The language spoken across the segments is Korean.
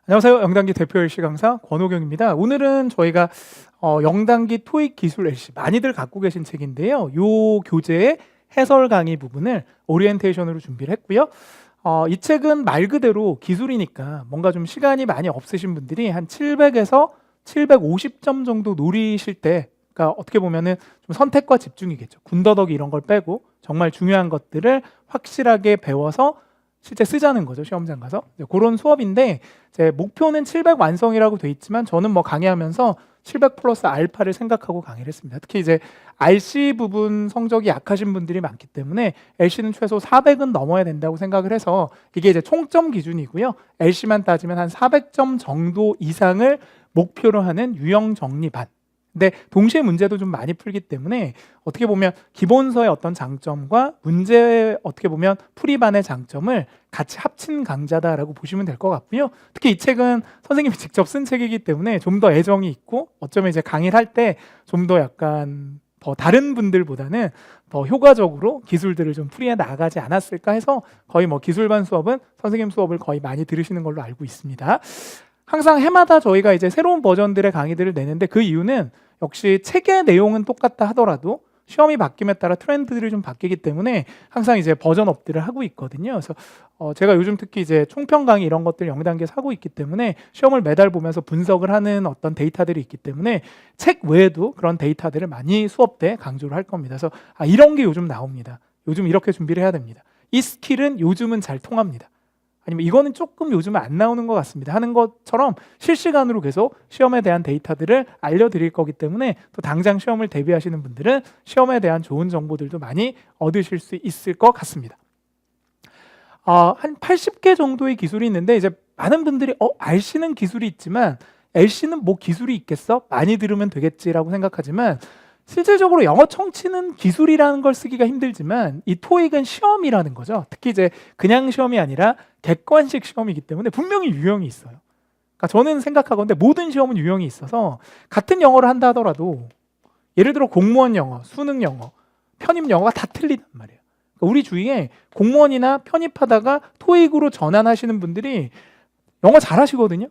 안녕하세요. 영단기 대표 LC 강사 권호경입니다. 오늘은 저희가 영단기 토익 기술 LC 많이들 갖고 계신 책인데요. 요 교재의 해설 강의 부분을 오리엔테이션으로 준비를 했고요. 이 책은 말 그대로 기술이니까 뭔가 좀 시간이 많이 없으신 분들이 한 700에서 750점 정도 노리실 때, 그러니까 어떻게 보면은 좀 선택과 집중이겠죠. 군더더기 이런 걸 빼고 정말 중요한 것들을 확실하게 배워서 실제 쓰자는 거죠. 시험장 가서. 그런 수업인데 제 목표는 700 완성이라고 돼 있지만 저는 뭐 강의하면서 700 플러스 알파를 생각하고 강의를 했습니다. 특히 이제 RC 부분 성적이 약하신 분들이 많기 때문에 LC는 최소 400은 넘어야 된다고 생각을 해서 이게 이제 총점 기준이고요. LC만 따지면 한 400점 정도 이상을 목표로 하는 유형 정리반. 근데 동시에 문제도 좀 많이 풀기 때문에 어떻게 보면 기본서의 어떤 장점과 문제 어떻게 보면 풀이반의 장점을 같이 합친 강좌다라고 보시면 될 것 같고요. 특히 이 책은 선생님이 직접 쓴 책이기 때문에 좀 더 애정이 있고 어쩌면 이제 강의를 할 때 좀 더 약간 더 다른 분들보다는 더 효과적으로 기술들을 좀 풀이해 나가지 않았을까 해서 거의 뭐 기술반 수업은 선생님 수업을 거의 많이 들으시는 걸로 알고 있습니다. 항상 해마다 저희가 이제 새로운 버전들의 강의들을 내는데 그 이유는 역시 책의 내용은 똑같다 하더라도 시험이 바뀜에 따라 트렌드들이 좀 바뀌기 때문에 항상 이제 버전 업들을 하고 있거든요. 그래서 제가 요즘 특히 이제 총평 강의 이런 것들 영단계에서 하고 있기 때문에 시험을 매달 보면서 분석을 하는 어떤 데이터들이 있기 때문에 책 외에도 그런 데이터들을 많이 수업 때 강조를 할 겁니다. 그래서 이런 게 요즘 나옵니다. 요즘 이렇게 준비를 해야 됩니다. 이 스킬은 요즘은 잘 통합니다. 아니면 이거는 조금 요즘은 안 나오는 것 같습니다 하는 것처럼 실시간으로 계속 시험에 대한 데이터들을 알려드릴 거기 때문에 또 당장 시험을 대비하시는 분들은 시험에 대한 좋은 정보들도 많이 얻으실 수 있을 것 같습니다. 한 80개 정도의 기술이 있는데 이제 많은 분들이 RC는 기술이 있지만 LC는 뭐 기술이 있겠어? 많이 들으면 되겠지라고 생각하지만 실질적으로 영어 청취는 기술이라는 걸 쓰기가 힘들지만 이 토익은 시험이라는 거죠. 특히 이제 그냥 시험이 아니라 객관식 시험이기 때문에 분명히 유형이 있어요. 그러니까 저는 생각하건대 모든 시험은 유형이 있어서 같은 영어를 한다 하더라도 예를 들어 공무원 영어, 수능 영어, 편입 영어가 다 틀리단 말이에요. 그러니까 우리 주위에 공무원이나 편입하다가 토익으로 전환하시는 분들이 영어 잘하시거든요.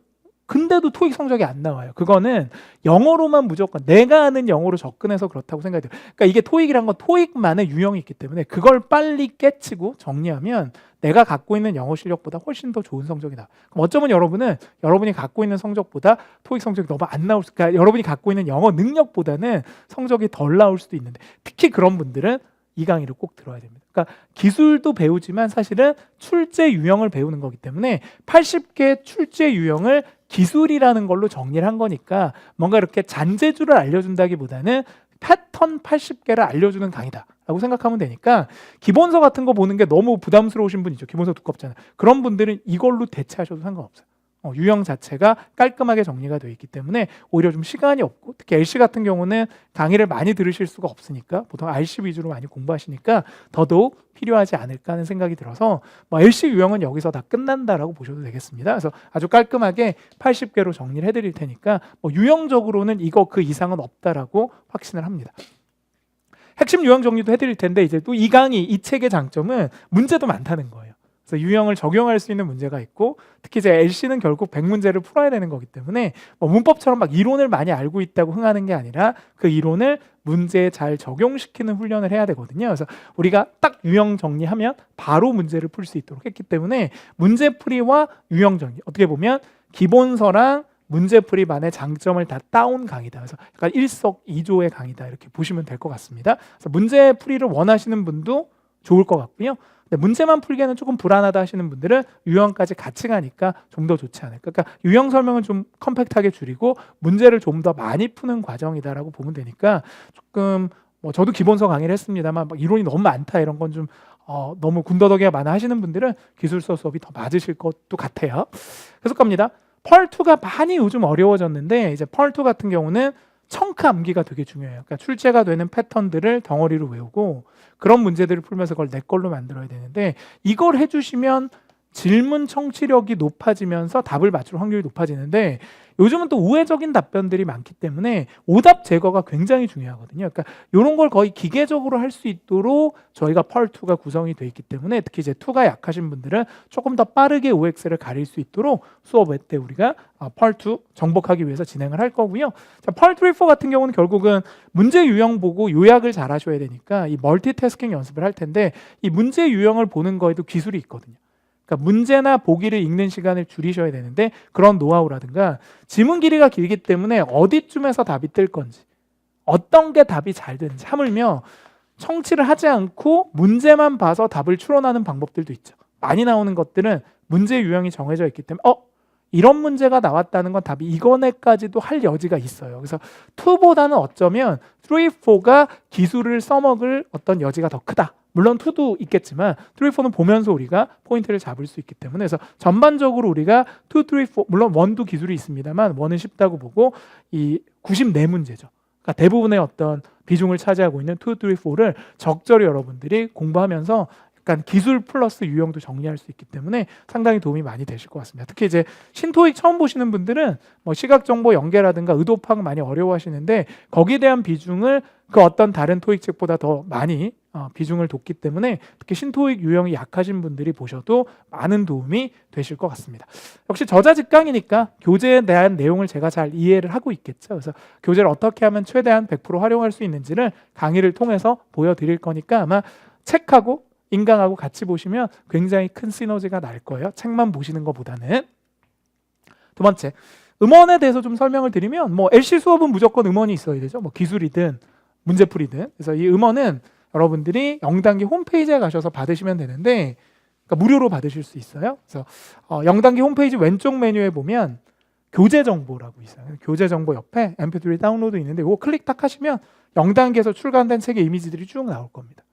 근데도 토익 성적이 안 나와요. 그거는 영어로만 무조건 내가 아는 영어로 접근해서 그렇다고 생각이 돼요. 그러니까 이게 토익이란 건 토익만의 유형이 있기 때문에 그걸 빨리 깨치고 정리하면 내가 갖고 있는 영어 실력보다 훨씬 더 좋은 성적이 나와요. 그럼 어쩌면 여러분은 여러분이 갖고 있는 성적보다 토익 성적이 너무 안 나올 수, 그러니까 여러분이 갖고 있는 영어 능력보다는 성적이 덜 나올 수도 있는데 특히 그런 분들은 이 강의를 꼭 들어야 됩니다. 그러니까 기술도 배우지만 사실은 출제 유형을 배우는 거기 때문에 80개 출제 유형을 기술이라는 걸로 정리를 한 거니까 뭔가 이렇게 잔재주를 알려준다기보다는 패턴 80개를 알려주는 강의다라고 생각하면 되니까 기본서 같은 거 보는 게 너무 부담스러우신 분 있죠. 기본서 두껍잖아요. 그런 분들은 이걸로 대체하셔도 상관없어요. 유형 자체가 깔끔하게 정리가 되어 있기 때문에 오히려 좀 시간이 없고 특히 LC 같은 경우는 강의를 많이 들으실 수가 없으니까 보통 RC 위주로 많이 공부하시니까 더더욱 필요하지 않을까 하는 생각이 들어서 LC 유형은 여기서 다 끝난다라고 보셔도 되겠습니다. 그래서 아주 깔끔하게 80개로 정리를 해드릴 테니까 유형적으로는 이거 그 이상은 없다라고 확신을 합니다. 핵심 유형 정리도 해드릴 텐데 이제 또 이 강의, 이 책의 장점은 문제도 많다는 거예요. 그래서 유형을 적용할 수 있는 문제가 있고 특히 이제 LC는 결국 100문제를 풀어야 되는 거기 때문에 문법처럼 막 이론을 많이 알고 있다고 흥하는 게 아니라 그 이론을 문제에 잘 적용시키는 훈련을 해야 되거든요. 그래서 우리가 딱 유형 정리하면 바로 문제를 풀 수 있도록 했기 때문에 문제풀이와 유형 정리 어떻게 보면 기본서랑 문제풀이반의 장점을 다 따온 강의다. 그래서 약간 일석이조의 강의다 이렇게 보시면 될 것 같습니다. 그래서 문제풀이를 원하시는 분도 좋을 것 같고요. 근데 문제만 풀기에는 조금 불안하다 하시는 분들은 유형까지 같이 가니까 좀 더 좋지 않을까. 그러니까 유형 설명은 좀 컴팩트하게 줄이고 문제를 좀 더 많이 푸는 과정이다라고 보면 되니까 조금 저도 기본서 강의를 했습니다만 이론이 너무 많다 이런 건 좀 너무 군더더기가 많아 하시는 분들은 기술서 수업이 더 맞으실 것도 같아요. 계속 갑니다. 펄2가 많이 요즘 어려워졌는데 이제 펄2 같은 경우는 청크 암기가 되게 중요해요. 그러니까 출제가 되는 패턴들을 덩어리로 외우고 그런 문제들을 풀면서 그걸 내 걸로 만들어야 되는데 이걸 해주시면 질문 청취력이 높아지면서 답을 맞출 확률이 높아지는데 요즘은 또 우회적인 답변들이 많기 때문에 오답 제거가 굉장히 중요하거든요. 그러니까 이런 걸 거의 기계적으로 할 수 있도록 저희가 펄2가 구성이 되어 있기 때문에 특히 이제 2가 약하신 분들은 조금 더 빠르게 OX를 가릴 수 있도록 수업 때 우리가 펄2 정복하기 위해서 진행을 할 거고요. 자, 펄3, 4 같은 경우는 결국은 문제 유형 보고 요약을 잘 하셔야 되니까 이 멀티태스킹 연습을 할 텐데 이 문제 유형을 보는 거에도 기술이 있거든요. 그러니까 문제나 보기를 읽는 시간을 줄이셔야 되는데 그런 노하우라든가 지문 길이가 길기 때문에 어디쯤에서 답이 뜰 건지 어떤 게 답이 잘 되는지 하물며 청취를 하지 않고 문제만 봐서 답을 추론하는 방법들도 있죠. 많이 나오는 것들은 문제 유형이 정해져 있기 때문에 이런 문제가 나왔다는 건 답이 이거네까지도 할 여지가 있어요. 그래서 2보다는 어쩌면 3, 4가 기술을 써먹을 어떤 여지가 더 크다. 물론 2도 있겠지만 3, 4는 보면서 우리가 포인트를 잡을 수 있기 때문에 그래서 전반적으로 우리가 2, 3, 4 물론 1도 기술이 있습니다만 1은 쉽다고 보고 이 94문제죠. 그러니까 대부분의 어떤 비중을 차지하고 있는 2, 3, 4를 적절히 여러분들이 공부하면서 약간 기술 플러스 유형도 정리할 수 있기 때문에 상당히 도움이 많이 되실 것 같습니다. 특히 이제 신토익 처음 보시는 분들은 뭐 시각 정보 연계라든가 의도 파악 많이 어려워하시는데 거기에 대한 비중을 그 어떤 다른 토익 책보다 더 많이 비중을 뒀기 때문에 특히 신토익 유형이 약하신 분들이 보셔도 많은 도움이 되실 것 같습니다. 역시 저자직강이니까 교재에 대한 내용을 제가 잘 이해를 하고 있겠죠. 그래서 교재를 어떻게 하면 최대한 100% 활용할 수 있는지를 강의를 통해서 보여드릴 거니까 아마 책하고 인강하고 같이 보시면 굉장히 큰 시너지가 날 거예요. 책만 보시는 것보다는. 두 번째, 음원에 대해서 좀 설명을 드리면 뭐 LC 수업은 무조건 음원이 있어야 되죠. 뭐 기술이든 문제풀이든. 그래서 이 음원은 여러분들이 영단기 홈페이지에 가셔서 받으시면 되는데 그러니까 무료로 받으실 수 있어요. 그래서 영단기 홈페이지 왼쪽 메뉴에 보면 교재 정보라고 있어요. 교재 정보 옆에 mp3 다운로드 있는데 이거 클릭 딱 하시면 영단기에서 출간된 책의 이미지들이 쭉 나올 겁니다.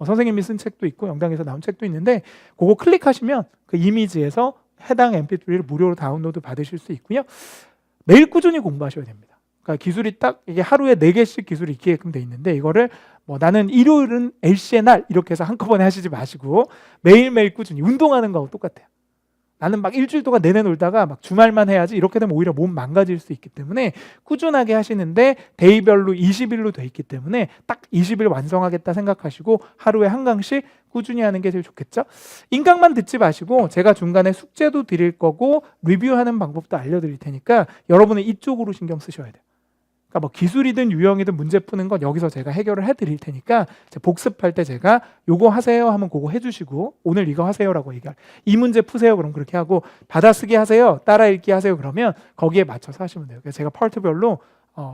선생님이 쓴 책도 있고 영단기에서 나온 책도 있는데 그거 클릭하시면 그 이미지에서 해당 mp3를 무료로 다운로드 받으실 수 있고요. 매일 꾸준히 공부하셔야 됩니다. 그러니까 기술이 딱 이게 하루에 4개씩 기술이 있게끔 돼 있는데 이거를 뭐 나는 일요일은 LC의 날 이렇게 해서 한꺼번에 하시지 마시고 매일매일 꾸준히 운동하는 거하고 똑같아요. 나는 막 일주일 동안 내내 놀다가 막 주말만 해야지 이렇게 되면 오히려 몸 망가질 수 있기 때문에 꾸준하게 하시는데 데이별로 20일로 돼 있기 때문에 딱 20일 완성하겠다 생각하시고 하루에 한 강씩 꾸준히 하는 게 제일 좋겠죠. 인강만 듣지 마시고 제가 중간에 숙제도 드릴 거고 리뷰하는 방법도 알려드릴 테니까 여러분은 이쪽으로 신경 쓰셔야 돼요. 그러니까 뭐 기술이든 유형이든 문제 푸는 건 여기서 제가 해결을 해드릴 테니까 복습할 때 제가 요거 하세요 하면 그거 해주시고 오늘 이거 하세요라고 얘기할 이 문제 푸세요 그럼 그렇게 하고 받아쓰기 하세요 따라 읽기 하세요 그러면 거기에 맞춰서 하시면 돼요. 그래서 제가 펄트별로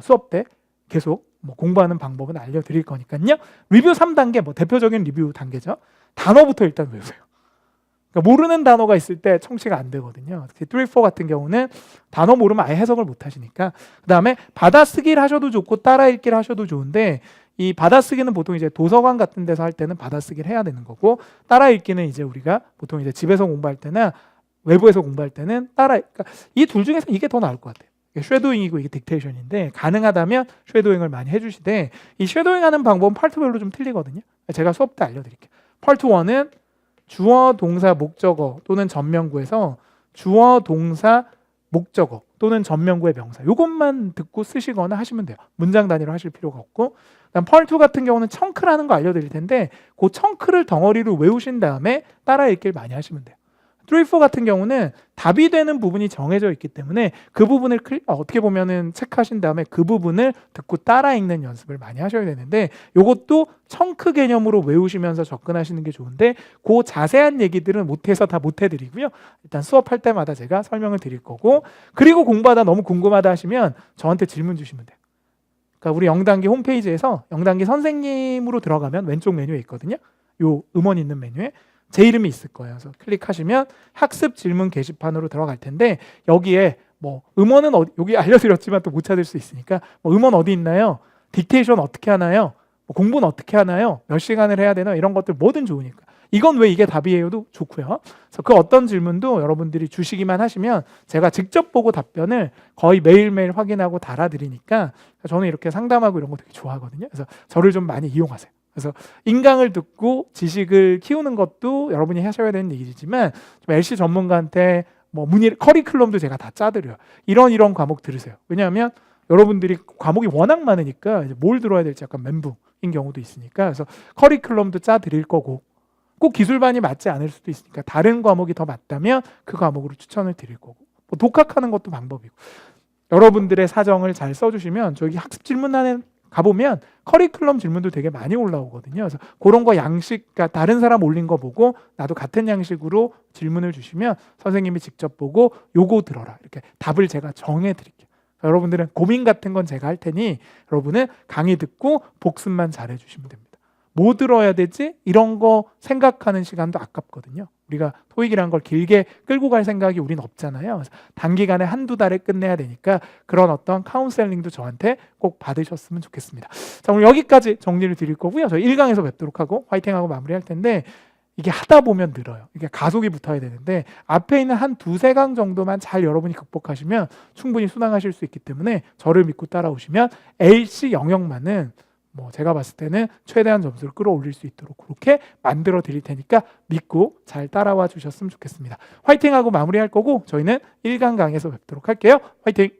수업 때 계속 뭐 공부하는 방법은 알려드릴 거니까요. 리뷰 3단계 뭐 대표적인 리뷰 단계죠. 단어부터 일단 외우세요. 그러니까 모르는 단어가 있을 때 청취가 안 되거든요. 특히 3, 4 같은 경우는 단어 모르면 아예 해석을 못 하시니까. 그 다음에 받아쓰기를 하셔도 좋고 따라 읽기를 하셔도 좋은데 이 받아쓰기는 보통 이제 도서관 같은 데서 할 때는 받아쓰기를 해야 되는 거고 따라 읽기는 이제 우리가 보통 이제 집에서 공부할 때나 외부에서 공부할 때는 그러니까 이 둘 중에서 이게 더 나을 것 같아요. 쉐도잉이고 이게 딕테이션인데 가능하다면 쉐도잉을 많이 해주시되 이 쉐도잉 하는 방법은 파트별로 좀 틀리거든요. 제가 수업 때 알려드릴게요. 파트 1은 주어, 동사, 목적어 또는 전명구에서 주어, 동사, 목적어 또는 전명구의 명사 이것만 듣고 쓰시거나 하시면 돼요. 문장 단위로 하실 필요가 없고 그다음 펄2 같은 경우는 청크라는 거 알려드릴 텐데 그 청크를 덩어리로 외우신 다음에 따라 읽기를 많이 하시면 돼요. 3, 4 같은 경우는 답이 되는 부분이 정해져 있기 때문에 그 부분을 어떻게 보면은 체크하신 다음에 그 부분을 듣고 따라 읽는 연습을 많이 하셔야 되는데 이것도 청크 개념으로 외우시면서 접근하시는 게 좋은데 그 자세한 얘기들은 못해서 다 못해드리고요. 일단 수업할 때마다 제가 설명을 드릴 거고 그리고 공부하다 너무 궁금하다 하시면 저한테 질문 주시면 돼요. 그러니까 우리 영단기 홈페이지에서 영단기 선생님으로 들어가면 왼쪽 메뉴에 있거든요. 요 음원 있는 메뉴에 제 이름이 있을 거예요. 그래서 클릭하시면 학습 질문 게시판으로 들어갈 텐데 여기에 뭐 음원은 여기 알려드렸지만 또 못 찾을 수 있으니까 뭐 음원 어디 있나요? 딕테이션 어떻게 하나요? 뭐 공부는 어떻게 하나요? 몇 시간을 해야 되나? 이런 것들 뭐든 좋으니까 이건 왜 이게 답이에요도 좋고요. 그래서 그 어떤 질문도 여러분들이 주시기만 하시면 제가 직접 보고 답변을 거의 매일매일 확인하고 달아드리니까 저는 이렇게 상담하고 이런 거 되게 좋아하거든요. 그래서 저를 좀 많이 이용하세요. 그래서 인강을 듣고 지식을 키우는 것도 여러분이 하셔야 되는 얘기지만 좀 LC 전문가한테 뭐 커리큘럼도 제가 다 짜드려요. 이런 과목 들으세요. 왜냐하면 여러분들이 과목이 워낙 많으니까 이제 뭘 들어야 될지 약간 멘붕인 경우도 있으니까 그래서 커리큘럼도 짜드릴 거고 꼭 기술반이 맞지 않을 수도 있으니까 다른 과목이 더 맞다면 그 과목으로 추천을 드릴 거고 뭐 독학하는 것도 방법이고 여러분들의 사정을 잘 써주시면 저기 학습 질문란에 가보면 커리큘럼 질문도 되게 많이 올라오거든요. 그래서 그런 거 양식, 그러니까 다른 사람 올린 거 보고 나도 같은 양식으로 질문을 주시면 선생님이 직접 보고 요거 들어라 이렇게 답을 제가 정해드릴게요. 여러분들은 고민 같은 건 제가 할 테니 여러분은 강의 듣고 복습만 잘 해주시면 됩니다. 뭐 들어야 되지? 이런 거 생각하는 시간도 아깝거든요. 우리가 토익이라는 걸 길게 끌고 갈 생각이 우린 없잖아요. 그래서 단기간에 한두 달에 끝내야 되니까 그런 어떤 카운셀링도 저한테 꼭 받으셨으면 좋겠습니다. 자, 오늘 여기까지 정리를 드릴 거고요. 저희 1강에서 뵙도록 하고 화이팅하고 마무리할 텐데 이게 하다 보면 늘어요. 이게 가속이 붙어야 되는데 앞에 있는 한 두세 강 정도만 잘 여러분이 극복하시면 충분히 순항하실 수 있기 때문에 저를 믿고 따라오시면 LC 영역만은 뭐 제가 봤을 때는 최대한 점수를 끌어올릴 수 있도록 그렇게 만들어 드릴 테니까 믿고 잘 따라와 주셨으면 좋겠습니다. 화이팅하고 마무리할 거고 저희는 1강 강에서 뵙도록 할게요. 화이팅!